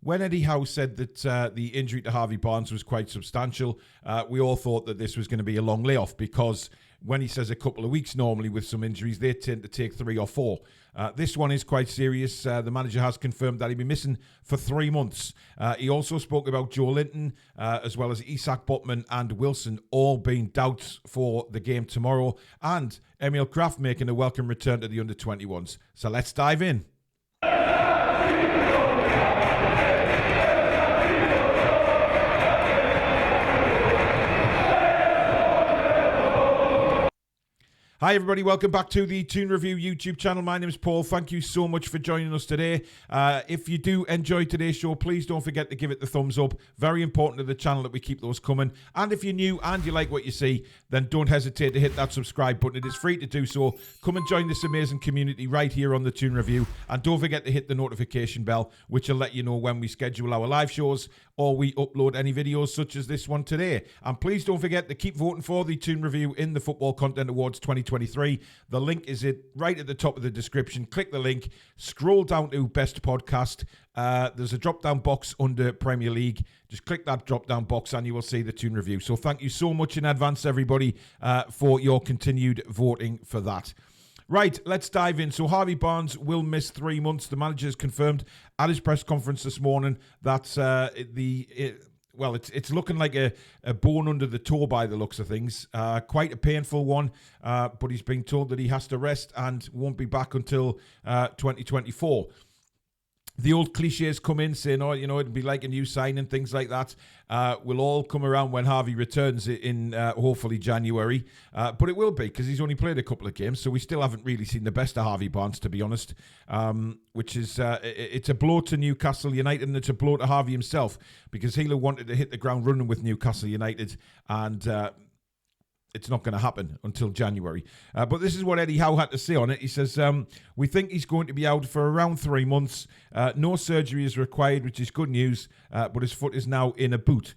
when Eddie Howe said that the injury to Harvey Barnes was quite substantial, we all thought that this was going to be a long layoff, because when he says a couple of weeks normally with some injuries, they tend to take 3 or 4. This one is quite serious. The manager has confirmed that he'll be missing for 3 months. He also spoke about Joelinton, as well as Isak, Botman and Wilson, all being doubts for the game tomorrow, and Emil Krafth making a welcome return to the under-21s. So let's dive in. Hi everybody, welcome back to the Toon Review YouTube channel. My name is Paul. Thank you so much for joining us today. If you do enjoy today's show, please don't forget to give it the thumbs up. Very important to the channel that we keep those coming. And if you're new and you like what you see, then don't hesitate to hit that subscribe button. It is free to do so. Come and join this amazing community right here on the Toon Review. And don't forget to hit the notification bell, which will let you know when we schedule our live shows or we upload any videos such as this one today. And please don't forget to keep voting for the Toon Review in the Football Content Awards 2023. The link is right at the top of the description. Click the link, scroll down to Best Podcast. There's a drop-down box under Premier League. Just click that drop-down box and you will see the Toon Review. So thank you so much in advance, everybody, for your continued voting for that. Right, let's dive in. So Harvey Barnes will miss 3 months. The manager has confirmed at his press conference this morning that it's looking like a bone under the toe by the looks of things. Quite a painful one, but he's been told that he has to rest and won't be back until 2024. The old cliches come in saying, it'd be like a new signing, things like that. Will all come around when Harvey returns in hopefully January. But it will be, because he's only played a couple of games, so we still haven't really seen the best of Harvey Barnes, to be honest. Which is, it's a blow to Newcastle United, and it's a blow to Harvey himself, because he'll have wanted to hit the ground running with Newcastle United, and it's not going to happen until January. But this is what Eddie Howe had to say on it. He says, we think he's going to be out for around 3 months. No surgery is required, which is good news, but his foot is now in a boot.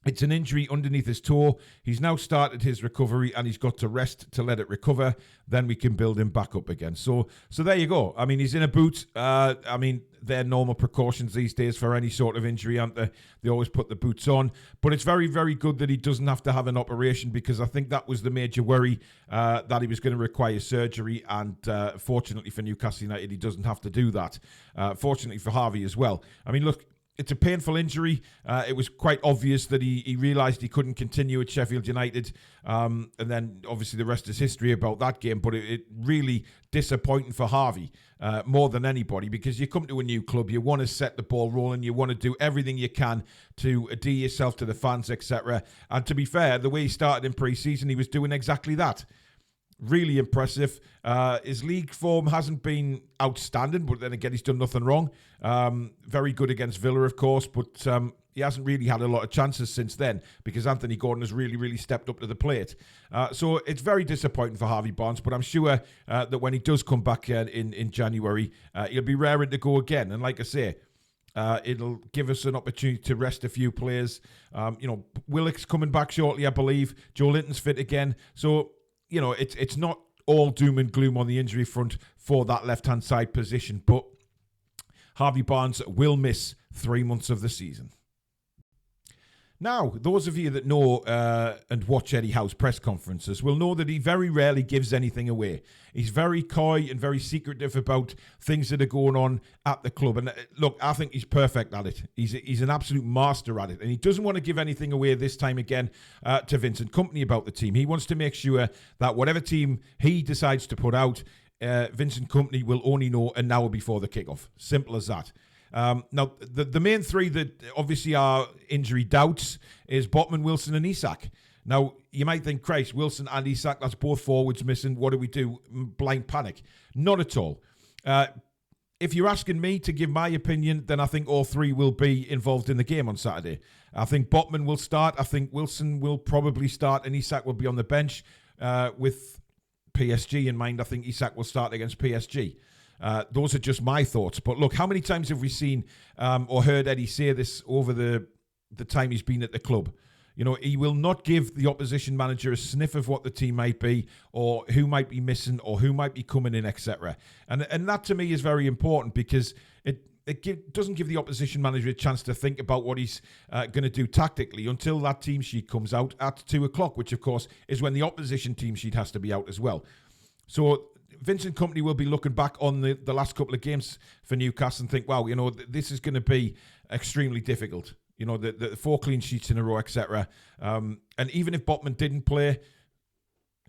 It's an injury underneath his toe. He's now started his recovery and he's got to rest to let it recover. Then we can build him back up again. So there you go. I mean, he's in a boot. They're normal precautions these days for any sort of injury, aren't they? They always put the boots on. But it's very, very good that he doesn't have to have an operation, because I think that was the major worry, that he was going to require surgery. And fortunately for Newcastle United, he doesn't have to do that. Fortunately for Harvey as well. I mean, look, it's a painful injury. It was quite obvious that he realised he couldn't continue at Sheffield United. And then, obviously, the rest is history about that game. But it really disappointing for Harvey more than anybody, because you come to a new club, you want to set the ball rolling, you want to do everything you can to endear yourself to the fans, etc. And to be fair, the way he started in pre-season, he was doing exactly that. Really impressive. His league form hasn't been outstanding, but then again, he's done nothing wrong. Very good against Villa, of course, but he hasn't really had a lot of chances since then, because Anthony Gordon has really, really stepped up to the plate. So it's very disappointing for Harvey Barnes, but I'm sure that when he does come back in January, he'll be raring to go again. And like I say, it'll give us an opportunity to rest a few players. Willock's coming back shortly, I believe. Joelinton's fit again. So, it's not all doom and gloom on the injury front for that left-hand side position, but Harvey Barnes will miss 3 months of the season. Now, those of you that know and watch Eddie Howe's press conferences will know that he very rarely gives anything away. He's very coy and very secretive about things that are going on at the club. And look, I think he's perfect at it. He's an absolute master at it. And he doesn't want to give anything away this time again to Vincent Kompany about the team. He wants to make sure that whatever team he decides to put out, Vincent Kompany will only know an hour before the kickoff. Simple as that. Now, the main three that obviously are injury doubts is Botman, Wilson and Isak. Now, you might think, Christ, Wilson and Isak, that's both forwards missing. What do we do? Blind panic. Not at all. If you're asking me to give my opinion, then I think all three will be involved in the game on Saturday. I think Botman will start. I think Wilson will probably start and Isak will be on the bench with PSG in mind. I think Isak will start against PSG. Those are just my thoughts. But look, how many times have we seen or heard Eddie say this over the time he's been at the club? He will not give the opposition manager a sniff of what the team might be or who might be missing or who might be coming in, etc. And that to me is very important, because doesn't give the opposition manager a chance to think about what he's going to do tactically until that team sheet comes out at 2 o'clock, which, of course, is when the opposition team sheet has to be out as well. So Vincent Kompany will be looking back on the last couple of games for Newcastle and think, wow, this is going to be extremely difficult. The 4 clean sheets in a row, etc. And even if Botman didn't play,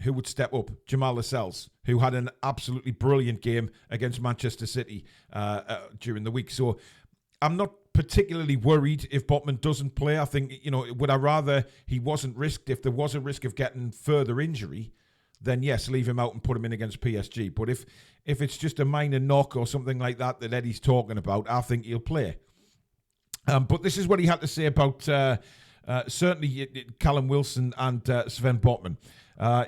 who would step up? Jamal Lascelles, who had an absolutely brilliant game against Manchester City during the week. So I'm not particularly worried if Botman doesn't play. I think, would I rather he wasn't risked if there was a risk of getting further injury? Then yes, leave him out and put him in against PSG. But if it's just a minor knock or something like that Eddie's talking about, I think he'll play. But this is what he had to say about certainly Callum Wilson and Sven Botman.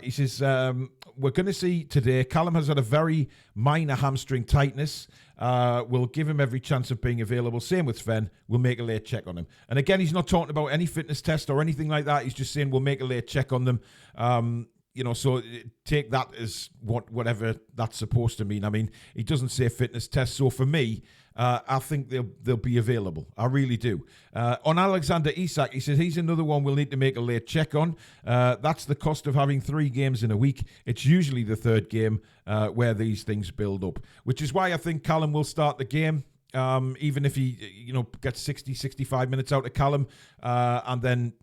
He says, we're going to see today, Callum has had a very minor hamstring tightness. We'll give him every chance of being available. Same with Sven. We'll make a late check on him. And again, he's not talking about any fitness test or anything like that. He's just saying we'll make a late check on them. So take that as whatever that's supposed to mean. I mean, he doesn't say fitness test. So for me, I think they'll be available. I really do. On Alexander Isak, he says he's another one we'll need to make a late check on. That's the cost of having 3 games in a week. It's usually the 3rd game where these things build up, which is why I think Callum will start the game. Even if he, gets 60, 65 minutes out of Callum, and then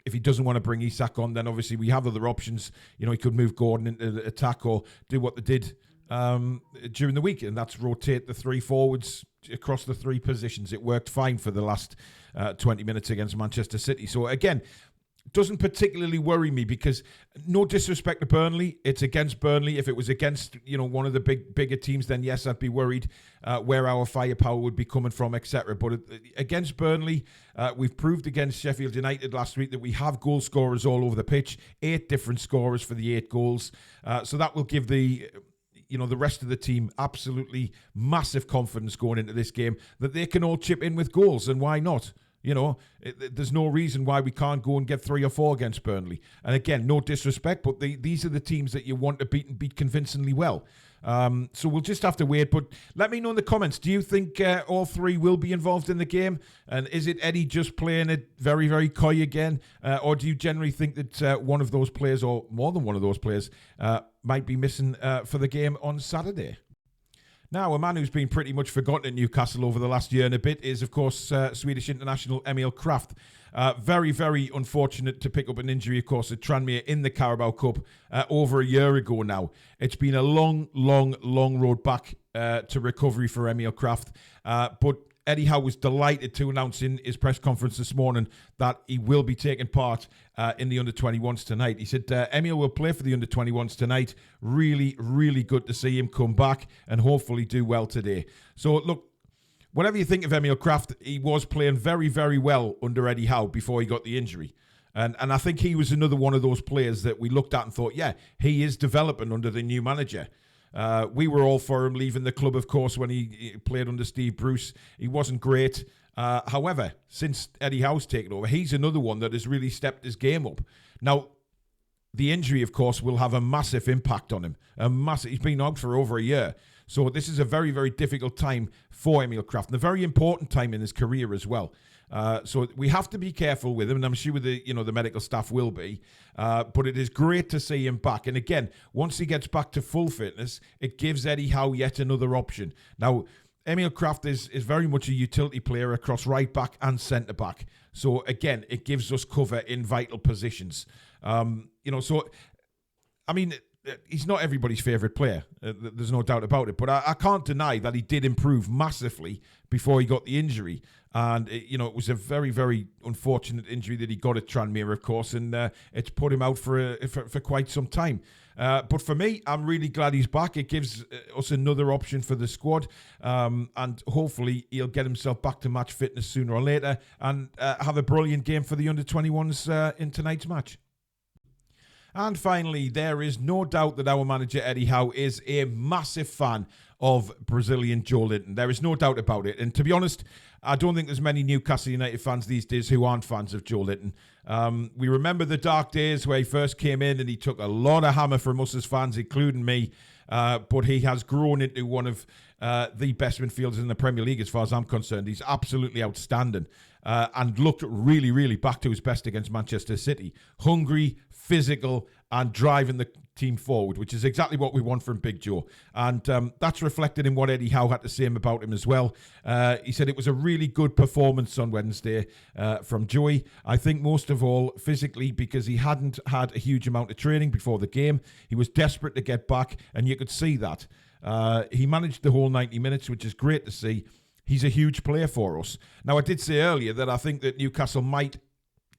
if he doesn't want to bring Isak on, then obviously we have other options. He could move Gordon into the attack or do what they did during the week, and that's rotate the 3 forwards across the 3 positions. It worked fine for the last 20 minutes against Manchester City. So again, doesn't particularly worry me because no disrespect to Burnley, it's against Burnley. If it was against one of the bigger teams, then yes, I'd be worried where our firepower would be coming from, etc. But against Burnley, we've proved against Sheffield United last week that we have goal scorers all over the pitch, 8 different scorers for the 8 goals. So that will give the rest of the team absolutely massive confidence going into this game that they can all chip in with goals, and why not? There's no reason why we can't go and get 3 or 4 against Burnley. And again, no disrespect, but these are the teams that you want to beat and beat convincingly well. So we'll just have to wait. But let me know in the comments, do you think all 3 will be involved in the game? And is it Eddie just playing it very, very coy again? Or do you generally think that one of those players, or more than one of those players, might be missing for the game on Saturday? Now, a man who's been pretty much forgotten at Newcastle over the last year and a bit is, of course, Swedish international Emil Krafth. Very, very unfortunate to pick up an injury, of course, at Tranmere in the Carabao Cup over a year ago now. It's been a long, long, long road back to recovery for Emil Krafth. But Eddie Howe was delighted to announce in his press conference this morning that he will be taking part in the under-21s tonight. He said Emil will play for the under-21s tonight. Really, really good to see him come back and hopefully do well today. So, look, whatever you think of Emil Krafth, he was playing very, very well under Eddie Howe before he got the injury. And I think he was another one of those players that we looked at and thought, yeah, he is developing under the new manager. We were all for him leaving the club, of course, when he played under Steve Bruce. He wasn't great. However, since Eddie Howe's taken over, he's another one that has really stepped his game up. Now, the injury, of course, will have a massive impact on him. He's been out for over a year. So this is a very, very difficult time for Emil Krafth, and a very important time in his career as well. So we have to be careful with him, and I'm sure the medical staff will be. But it is great to see him back. And again, once he gets back to full fitness, it gives Eddie Howe yet another option. Now, Emil Krafth is very much a utility player across right back and centre back. So again, it gives us cover in vital positions. He's not everybody's favourite player. There's no doubt about it. But I can't deny that he did improve massively before he got the injury. And, it was a very, very unfortunate injury that he got at Tranmere, of course, and it's put him out for quite some time. But for me, I'm really glad he's back. It gives us another option for the squad, and hopefully he'll get himself back to match fitness sooner or later and have a brilliant game for the under-21s in tonight's match. And finally, there is no doubt that our manager Eddie Howe is a massive fan of Brazilian Joelinton. There is no doubt about it. And to be honest, I don't think there's many Newcastle United fans these days who aren't fans of Joelinton. We remember the dark days where he first came in and he took a lot of hammer from us as fans, including me. but he has grown into one of the best midfielders in the Premier League as far as I'm concerned. He's absolutely outstanding and looked really, really back to his best against Manchester City. Hungry, physical, and driving the team forward, which is exactly what we want from Big Joe. And that's reflected in what Eddie Howe had to say about him as well. He said it was a really good performance on Wednesday from Joey. I think most of all physically, because he hadn't had a huge amount of training before the game. He was desperate to get back, and you could see that. He managed the whole 90 minutes, which is great to see. He's a huge player for us. Now, I did say earlier that I think that Newcastle might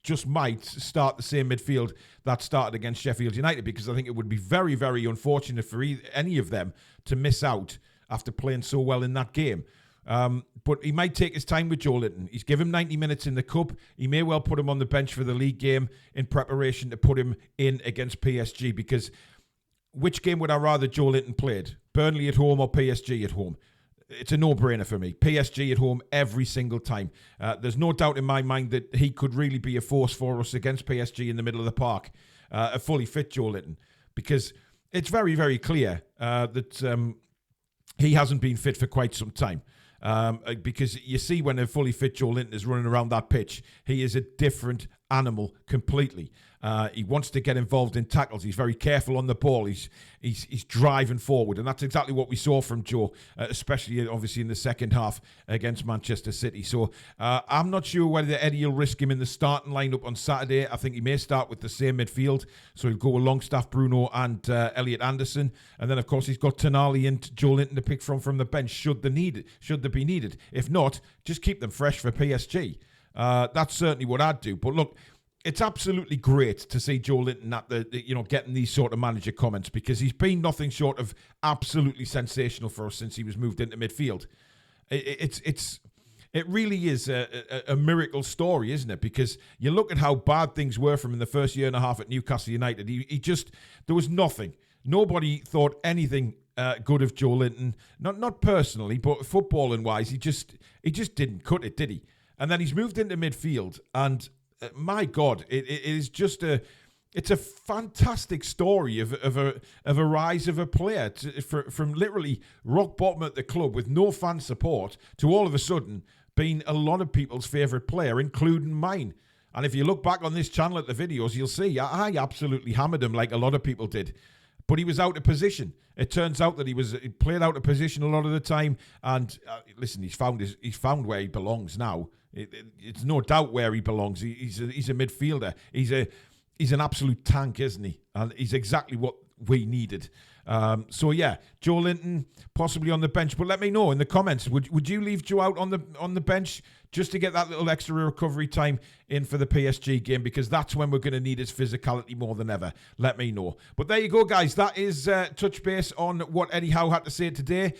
start the same midfield that started against Sheffield United, because I think it would be very, very unfortunate for any of them to miss out after playing so well in that game. But he might take his time with Joelinton. He's given him 90 minutes in the Cup. He may well put him on the bench for the league game in preparation to put him in against PSG, because which game would I rather Joelinton played? Burnley at home or PSG at home? It's a no-brainer for me. PSG at home every single time. There's no doubt in my mind that he could really be a force for us against PSG in the middle of the park, a fully fit Joelinton, because it's very, very clear that he hasn't been fit for quite some time. Because you see when a fully fit Joelinton is running around that pitch, he is a different animal completely. He wants to get involved in tackles. He's very careful on the ball. He's driving forward, and that's exactly what we saw from Joe, especially obviously in the second half against Manchester City. So I'm not sure whether Eddie will risk him in the starting lineup on Saturday. I think he may start with the same midfield, so he'll go with Longstaff, Bruno, and Elliot Anderson, and then of course he's got Tonali and Joelinton to pick from the bench should they be needed. If not, just keep them fresh for PSG. That's certainly what I'd do. But look, it's absolutely great to see Joelinton at getting these sort of manager comments, because he's been nothing short of absolutely sensational for us since he was moved into midfield. It really is a miracle story, isn't it? Because you look at how bad things were from in the first year and a half at Newcastle United. There was nothing. Nobody thought anything good of Joelinton. Not personally, but footballing wise, he just didn't cut it, did he? And then he's moved into midfield, and my God, it is just it's a fantastic story of a rise of a player from literally rock bottom at the club with no fan support to all of a sudden being a lot of people's favourite player, including mine. And if you look back on this channel at the videos, you'll see I absolutely hammered him like a lot of people did. But he was out of position. It turns out that he played out of position a lot of the time. And listen, he's found where he belongs now. It's no doubt where he belongs. He's a midfielder. He's an absolute tank, isn't he? And he's exactly what we needed. So yeah, Joelinton possibly on the bench. But let me know in the comments. Would you leave Joe out on the bench just to get that little extra recovery time in for the PSG game? Because that's when we're going to need his physicality more than ever. Let me know. But there you go, guys. That is touch base on what Eddie Howe had to say today.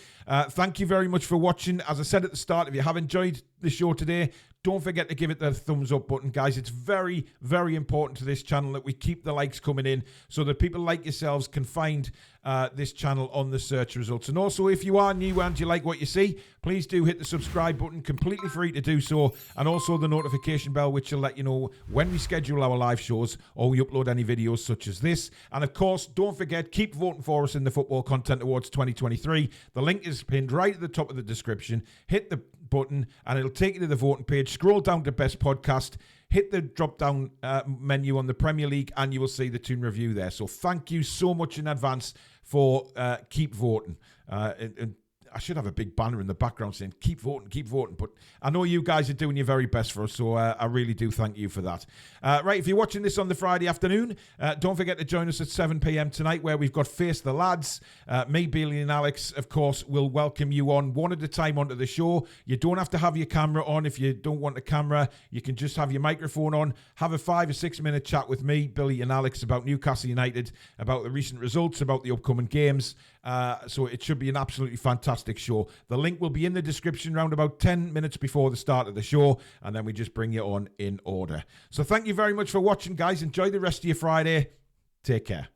Thank you very much for watching. As I said at the start, if you have enjoyed the show today, don't forget to give it the thumbs up button, guys. It's very, very important to this channel that we keep the likes coming in so that people like yourselves can find this channel on the search results. And also, if you are new and you like what you see, please do hit the subscribe button, completely free to do so, and also the notification bell, which will let you know when we schedule our live shows or we upload any videos such as this. And of course, don't forget, keep voting for us in the Football Content Awards 2023. The link is pinned right at the top of the description. Hit the button and it'll take you to the voting page. Scroll down to Best Podcast, hit the drop down menu on the Premier League, and you will see the Toon review there. So thank you so much in advance for keep voting. And I should have a big banner in the background saying keep voting, but I know you guys are doing your very best for us, so I really do thank you for that. Right, if you're watching this on the Friday afternoon, don't forget to join us at 7 p.m. tonight, where we've got Face the Lads. Me, Billy and Alex, of course, will welcome you on one at a time onto the show. You don't have to have your camera on. If you don't want a camera, you can just have your microphone on, have a 5 or 6 minute chat with me, Billy and Alex, about Newcastle United, about the recent results, about the upcoming games. So it should be an absolutely fantastic show. The link will be in the description around about 10 minutes before the start of the show, and then we just bring you on in order. So thank you very much for watching, guys. Enjoy the rest of your Friday. Take care.